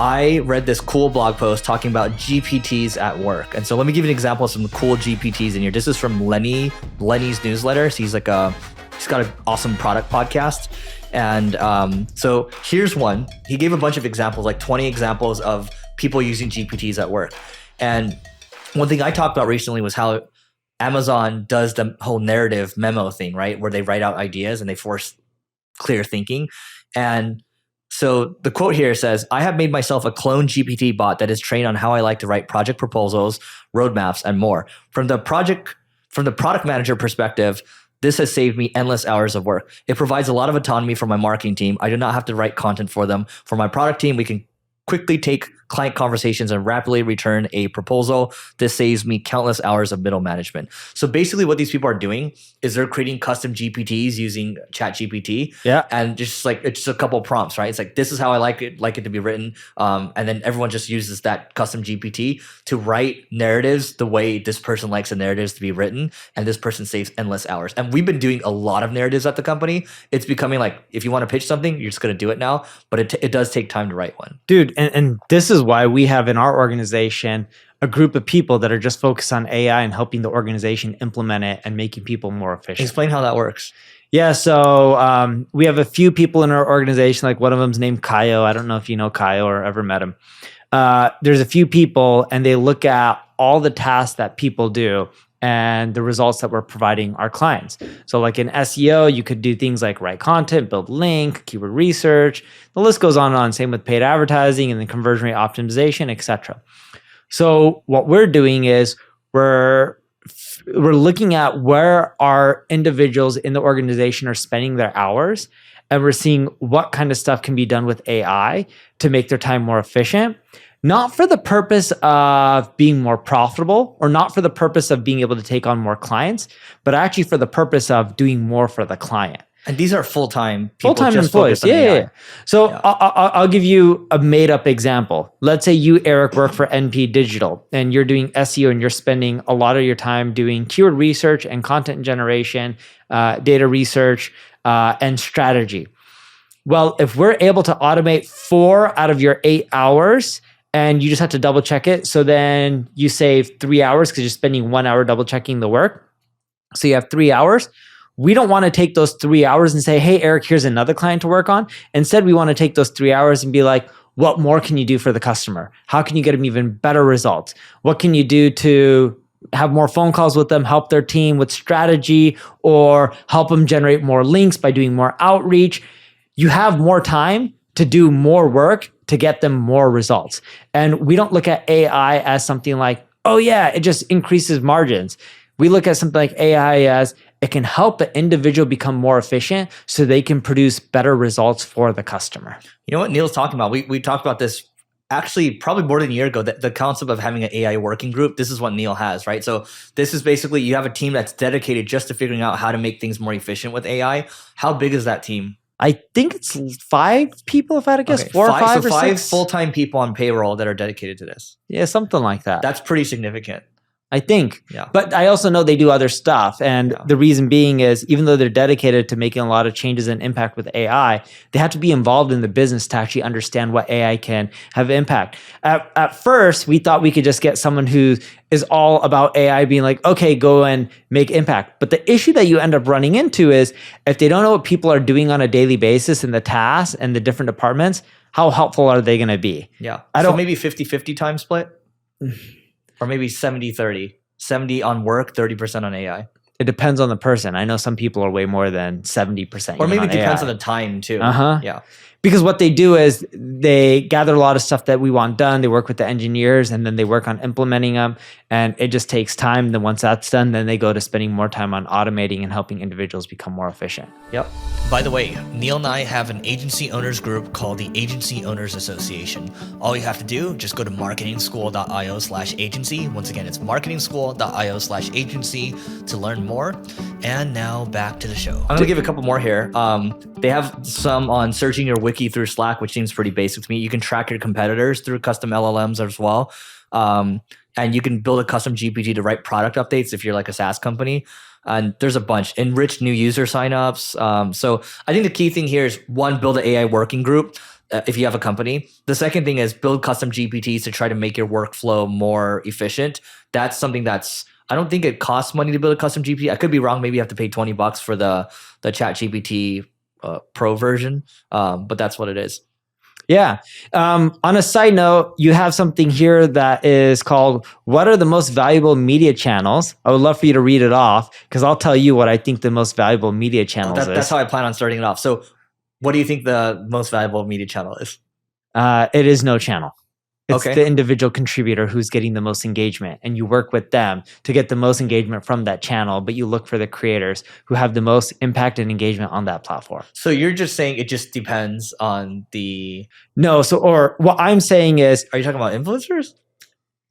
I read this cool blog post talking about GPTs at work. And so let me give you an example of some cool GPTs in here. This is from Lenny's newsletter. So he's got an awesome product podcast. And so here's one. He gave a bunch of examples, like 20 examples of people using GPTs at work. And one thing I talked about recently was how Amazon does the whole narrative memo thing, right? Where they write out ideas and they force clear thinking. And so the quote here says, I have made myself a clone GPT bot that is trained on how I like to write project proposals, roadmaps, and more. From the product manager perspective, this has saved me endless hours of work. It provides a lot of autonomy for my marketing team. I do not have to write content for them. For my product team, we can quickly take client conversations and rapidly return a proposal. This saves me countless hours of middle management. So basically what these people are doing is they're creating custom GPTs using ChatGPT. Yeah. And just like, it's just a couple prompts, right? It's like, this is how I like it to be written. And then everyone just uses that custom GPT to write narratives the way this person likes the narratives to be written. And this person saves endless hours. And we've been doing a lot of narratives at the company. It's becoming like, if you want to pitch something, you're just going to do it now. But it does take time to write one. Dude, and this is why we have in our organization a group of people that are just focused on AI and helping the organization implement it and making people more efficient. Explain how that works. Yeah, so we have a few people in our organization, like one of them's named Kaio. I don't know if you know Kaio or ever met him. There's a few people and they look at all the tasks that people do and the results that we're providing our clients. So like in SEO, you could do things like write content, build link, keyword research. The list goes on and on. Same with paid advertising and then conversion rate optimization, etc. So what we're doing is we're looking at where our individuals in the organization are spending their hours, and we're seeing what kind of stuff can be done with AI to make their time more efficient. Not for the purpose of being more profitable or not for the purpose of being able to take on more clients, but actually for the purpose of doing more for the client. And these are full-time people. Full-time employees. Yeah. So yeah. I'll give you a made-up example. Let's say you, Eric, work for NP Digital and you're doing SEO and you're spending a lot of your time doing keyword research and content generation, data research, and strategy. Well, if we're able to automate 4 out of your 8 hours, and you just have to double check it. So then you save 3 hours because you're spending 1 hour double checking the work. So you have 3 hours. We don't want to take those 3 hours and say, hey, Eric, here's another client to work on. Instead, we want to take those 3 hours and be like, what more can you do for the customer? How can you get them even better results? What can you do to have more phone calls with them, help their team with strategy, or help them generate more links by doing more outreach? You have more time to do more work to get them more results. And we don't look at AI as something like, oh yeah, it just increases margins. We look at something like AI as it can help the individual become more efficient so they can produce better results for the customer. You know what Neil's talking about? We talked about this actually probably more than a year ago, the concept of having an AI working group. This is what Neil has, right? So this is basically, you have a team that's dedicated just to figuring out how to make things more efficient with AI. How big is that team? I think it's 5 people, if I had to guess, okay, 4 or 5 or 6. 5 full-time people on payroll that are dedicated to this. Yeah, something like that. That's pretty significant. I think. Yeah. But I also know they do other stuff. And the reason being is, even though they're dedicated to making a lot of changes and impact with AI, they have to be involved in the business to actually understand what AI can have impact. At first, we thought we could just get someone who is all about AI being like, okay, go and make impact. But the issue that you end up running into is, if they don't know what people are doing on a daily basis in the tasks and the different departments, how helpful are they going to be? Yeah. So maybe 50-50 time split? Or maybe 70-30. 70 on work, 30% on AI. It depends on the person. I know some people are way more than 70%. Or maybe it depends on the time too. Yeah. Because what they do is they gather a lot of stuff that we want done. They work with the engineers and then they work on implementing them. And it just takes time. Then once that's done, then they go to spending more time on automating and helping individuals become more efficient. Yep. By the way, Neil and I have an agency owners group called the Agency Owners Association. All you have to do, just go to marketingschool.io/agency. Once again, it's marketingschool.io/agency to learn more. And now back to the show. I'm going to give a couple more here. They have some on searching your wiki through Slack, which seems pretty basic to me. You can track your competitors through custom LLMs as well. And you can build a custom GPT to write product updates if you're like a SaaS company. And there's a bunch. Enrich new user signups. So I think the key thing here is, one, build an AI working group. if you have a company. The second thing is build custom GPTs to try to make your workflow more efficient. That's something I don't think it costs money to build a custom GPT. I could be wrong. Maybe you have to pay $20 for the Chat GPT Pro version, but that's what it is. Yeah. On a side note, you have something here that is called "What are the most valuable media channels?" I would love for you to read it off because I'll tell you what I think the most valuable media channels is. That's how I plan on starting it off. So, what do you think the most valuable media channel is? It is no channel. It's Okay. the individual contributor who's getting the most engagement, and you work with them to get the most engagement from that channel, but you look for the creators who have the most impact and engagement on that platform. So you're just saying it just depends on the... No, or what I'm saying is... Are you talking about influencers?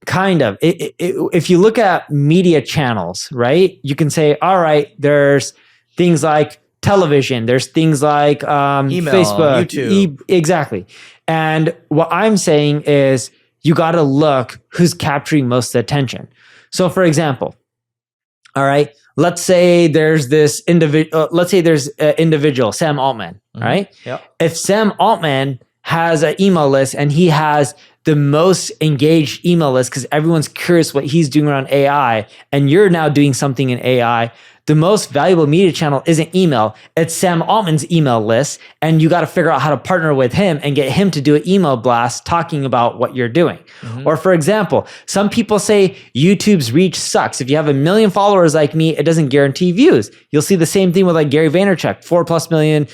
Kind of. If you look at media channels, right, you can say, all right, there's things like television, there's things like email, Facebook, YouTube. Exactly. And what I'm saying is you got to look who's capturing most of the attention. So for example, all right, let's say there's this individual, individual, Sam Altman, right? Yep. If Sam Altman has an email list and he has the most engaged email list because everyone's curious what he's doing around AI, and you're now doing something in AI, the most valuable media channel isn't email, it's Sam Altman's email list, and you got to figure out how to partner with him and get him to do an email blast talking about what you're doing. Or for example, some people say YouTube's reach sucks. If you have 1 million followers like me, it doesn't guarantee views. You'll see the same thing with like Gary Vaynerchuk, 4+ million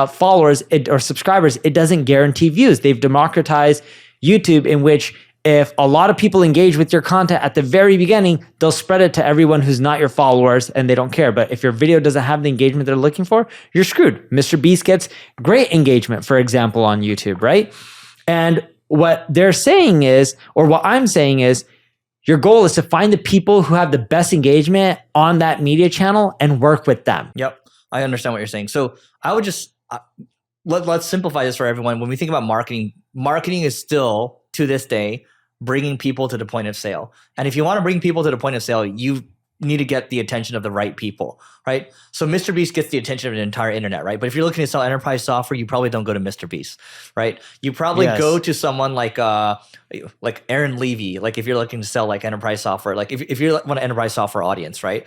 followers or subscribers. It doesn't guarantee views. They've democratized YouTube, in which if a lot of people engage with your content at the very beginning, they'll spread it to everyone who's not your followers and they don't care. But if your video doesn't have the engagement they're looking for, you're screwed. Mr. Beast gets great engagement, for example, on YouTube, right? And what they're saying is, or what I'm saying is, your goal is to find the people who have the best engagement on that media channel and work with them. Yep. I understand what you're saying. So I would just, let's simplify this for everyone. When we think about marketing is still, to this day, bringing people to the point of sale. And if you want to bring people to the point of sale, you need to get the attention of the right people, right? So Mr. Beast gets the attention of the entire internet, right? But if you're looking to sell enterprise software, you probably don't go to Mr. Beast, right? You probably go to someone like Aaron Levy, like if you're looking to sell like enterprise software, like if you want an enterprise software audience, right?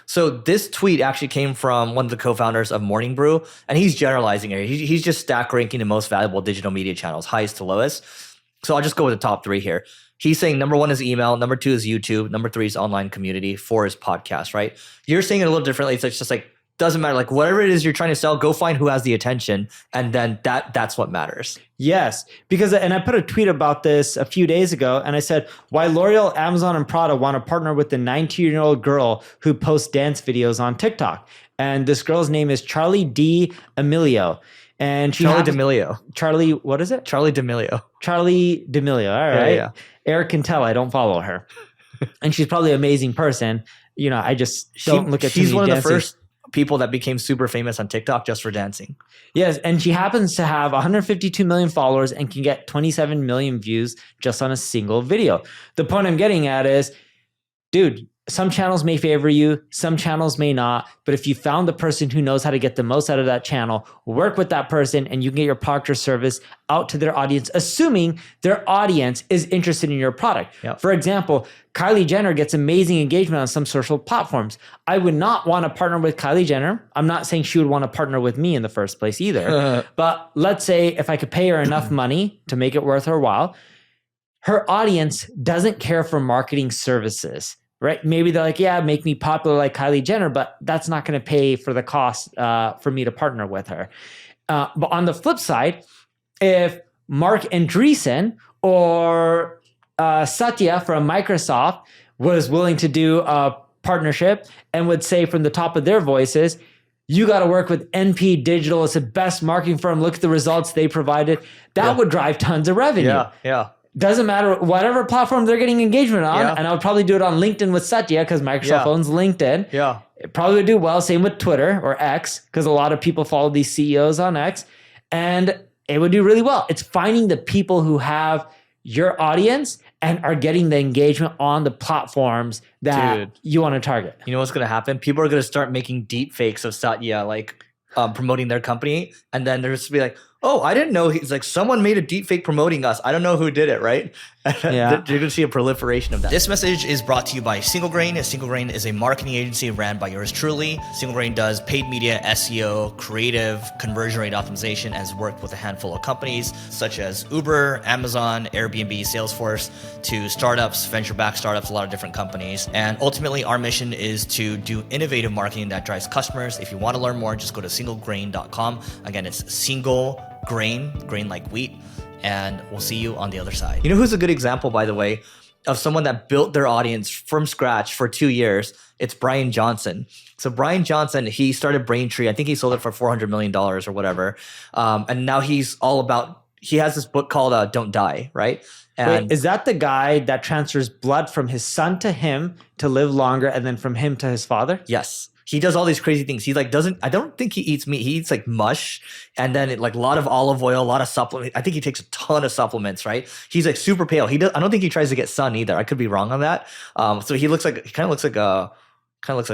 So this tweet actually came from one of the co-founders of Morning Brew, and he's generalizing it. He's just stack ranking the most valuable digital media channels, highest to lowest. So I'll just go with the top 3 here. He's saying number 1 is email, number 2 is YouTube, number 3 is online community, 4 is podcast, right? You're saying it a little differently. It's just like, doesn't matter. Like whatever it is you're trying to sell, go find who has the attention, and then that's what matters. Yes, because, and I put a tweet about this a few days ago, and I said, why L'Oreal, Amazon, and Prada want to partner with the 19-year-old girl who posts dance videos on TikTok. And this girl's name is Charlie D'Amelio. And Charlie D'Amelio. Charlie, what is it? Charlie D'Amelio. Charlie D'Amelio. All right. Yeah. Eric can tell I don't follow her. And she's probably an amazing person. You know, I just don't look at She's one of dancing. the first people that became super famous on TikTok just for dancing. Yes. And she happens to have 152 million followers and can get 27 million views just on a single video. The point I'm getting at is, dude, some channels may favor you, some channels may not, but if you found the person who knows how to get the most out of that channel, work with that person and you can get your product or service out to their audience, assuming their audience is interested in your product. Yep. For example, Kylie Jenner gets amazing engagement on some social platforms. I would not want to partner with Kylie Jenner. I'm not saying she would want to partner with me in the first place either. But let's say if I could pay her enough money to make it worth her while, her audience doesn't care for marketing services. Right? Maybe they're like, yeah, make me popular like Kylie Jenner, but that's not going to pay for the cost for me to partner with her. But on the flip side, if Mark Andreessen or Satya from Microsoft was willing to do a partnership and would say from the top of their voices, you got to work with NP Digital. It's the best marketing firm. Look at the results they provided. That would drive tons of revenue. Yeah. Doesn't matter, whatever platform they're getting engagement on. And I would probably do it on LinkedIn with Satya because Microsoft owns LinkedIn. Yeah. It probably would do well. Same with Twitter or X because a lot of people follow these CEOs on X. And it would do really well. It's finding the people who have your audience and are getting the engagement on the platforms that you want to target. You know what's going to happen? People are going to start making deep fakes of Satya, like promoting their company. And then they're just be like, oh, I didn't know. He's like, someone made a deep fake promoting us. I don't know who did it, right? Yeah. You're going to see a proliferation of that. This message is brought to you by Single Grain. Single Grain is a marketing agency ran by yours truly. Single Grain does paid media, SEO, creative, conversion rate optimization, and has worked with a handful of companies such as Uber, Amazon, Airbnb, Salesforce, to startups, venture-backed startups, a lot of different companies. And ultimately, our mission is to do innovative marketing that drives customers. If you want to learn more, just go to singlegrain.com. Again, it's single grain like wheat, and we'll see you on the other side. You know who's a good example, by the way, of someone that built their audience from scratch for 2 years? It's Brian Johnson. So Brian Johnson, he started Braintree. I think he sold it for $400 million or whatever. And now he's all about, he has this book called Don't Die, right? And wait, is that the guy that transfers blood from his son to him to live longer and then from him to his father? yes. He does all these crazy things. He like doesn't, I don't think he eats meat. He eats like mush and then like a lot of olive oil, a lot of supplements. I think he takes a ton of supplements, right? He's like super pale. I don't think he tries to get sun either. I could be wrong on that. So he kind of looks like a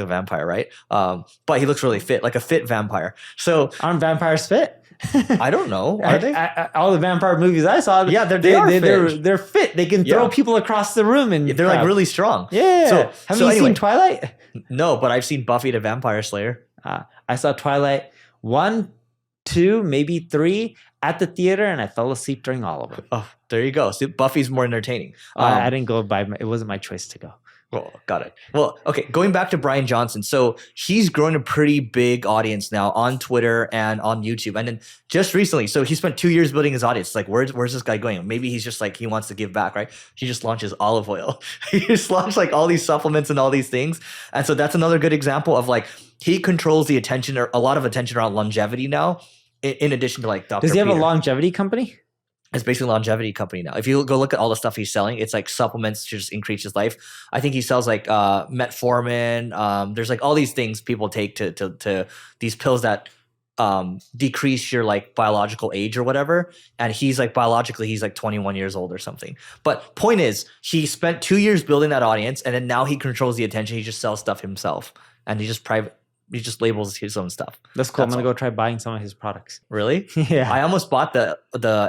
vampire, right? But he looks really fit, like a fit vampire. So aren't vampires fit? I don't know. Are they? All the vampire movies I saw, yeah, they're fit. They can throw people across the room and they're like really strong. Yeah. So have you seen Twilight? No, but I've seen Buffy the Vampire Slayer. I saw Twilight 1, 2, maybe 3 at the theater, and I fell asleep during all of them. Oh, there you go. So Buffy's more entertaining. I didn't go by. It wasn't my choice to go. Well, got it. Well, okay, going back to Brian Johnson. So he's grown a pretty big audience now on Twitter and on YouTube. And then just recently, so he spent 2 years building his audience. Like, where's this guy going? Maybe he's just like, he wants to give back, right? He just launches olive oil. He just launched like all these supplements and all these things. And so that's another good example of like, he controls the attention or a lot of attention around longevity now, in addition to like Dr. Does he have Peter. a longevity company? It's basically a longevity company now. If you go look at all the stuff he's selling, it's like supplements to just increase his life. I think he sells like metformin. There's like all these things people take to these pills that decrease your like biological age or whatever. And he's like biologically, he's like 21 years old or something. But point is, he spent 2 years building that audience, and then now he controls the attention. He just sells stuff himself, and he just labels his own stuff. That's cool. I'm going to go try buying some of his products. Really? Yeah. I almost bought the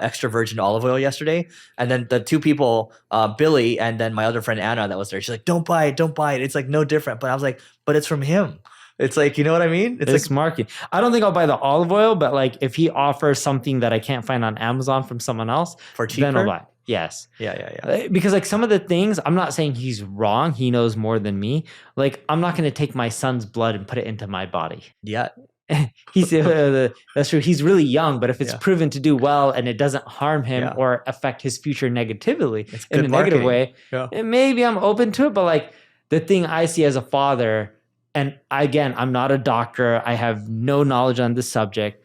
extra virgin olive oil yesterday. And then the two people, Billy and then my other friend Anna that was there, she's like, don't buy it. It's like no different. But I was like, but it's from him. It's like, you know what I mean? It's like marketing. I don't think I'll buy the olive oil, but like if he offers something that I can't find on Amazon from someone else, for cheaper, then I'll buy it. Yes. Yeah. Because like some of the things, I'm not saying he's wrong. He knows more than me. Like I'm not going to take my son's blood and put it into my body. Yeah. That's true. He's really young, but if it's proven to do well and it doesn't harm him or affect his future negatively in a negative way, maybe I'm open to it. But like the thing I see as a father, and again, I'm not a doctor. I have no knowledge on this subject.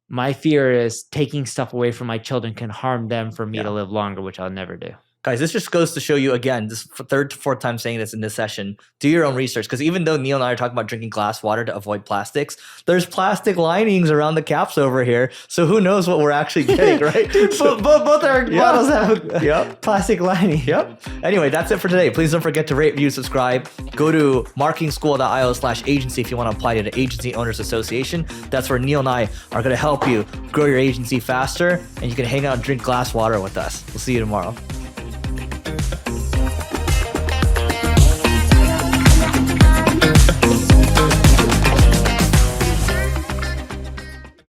My fear is taking stuff away from my children can harm them for me to live longer, which I'll never do. Guys, this just goes to show you, again, this third to fourth time saying this in this session, do your own research. Because even though Neil and I are talking about drinking glass water to avoid plastics, there's plastic linings around the caps over here. So who knows what we're actually getting, right? Both our bottles have plastic lining. Yep. Anyway, that's it for today. Please don't forget to rate, review, subscribe. Go to marketingschool.io/agency if you want to apply to the Agency Owners Association. That's where Neil and I are going to help you grow your agency faster. And you can hang out and drink glass water with us. We'll see you tomorrow.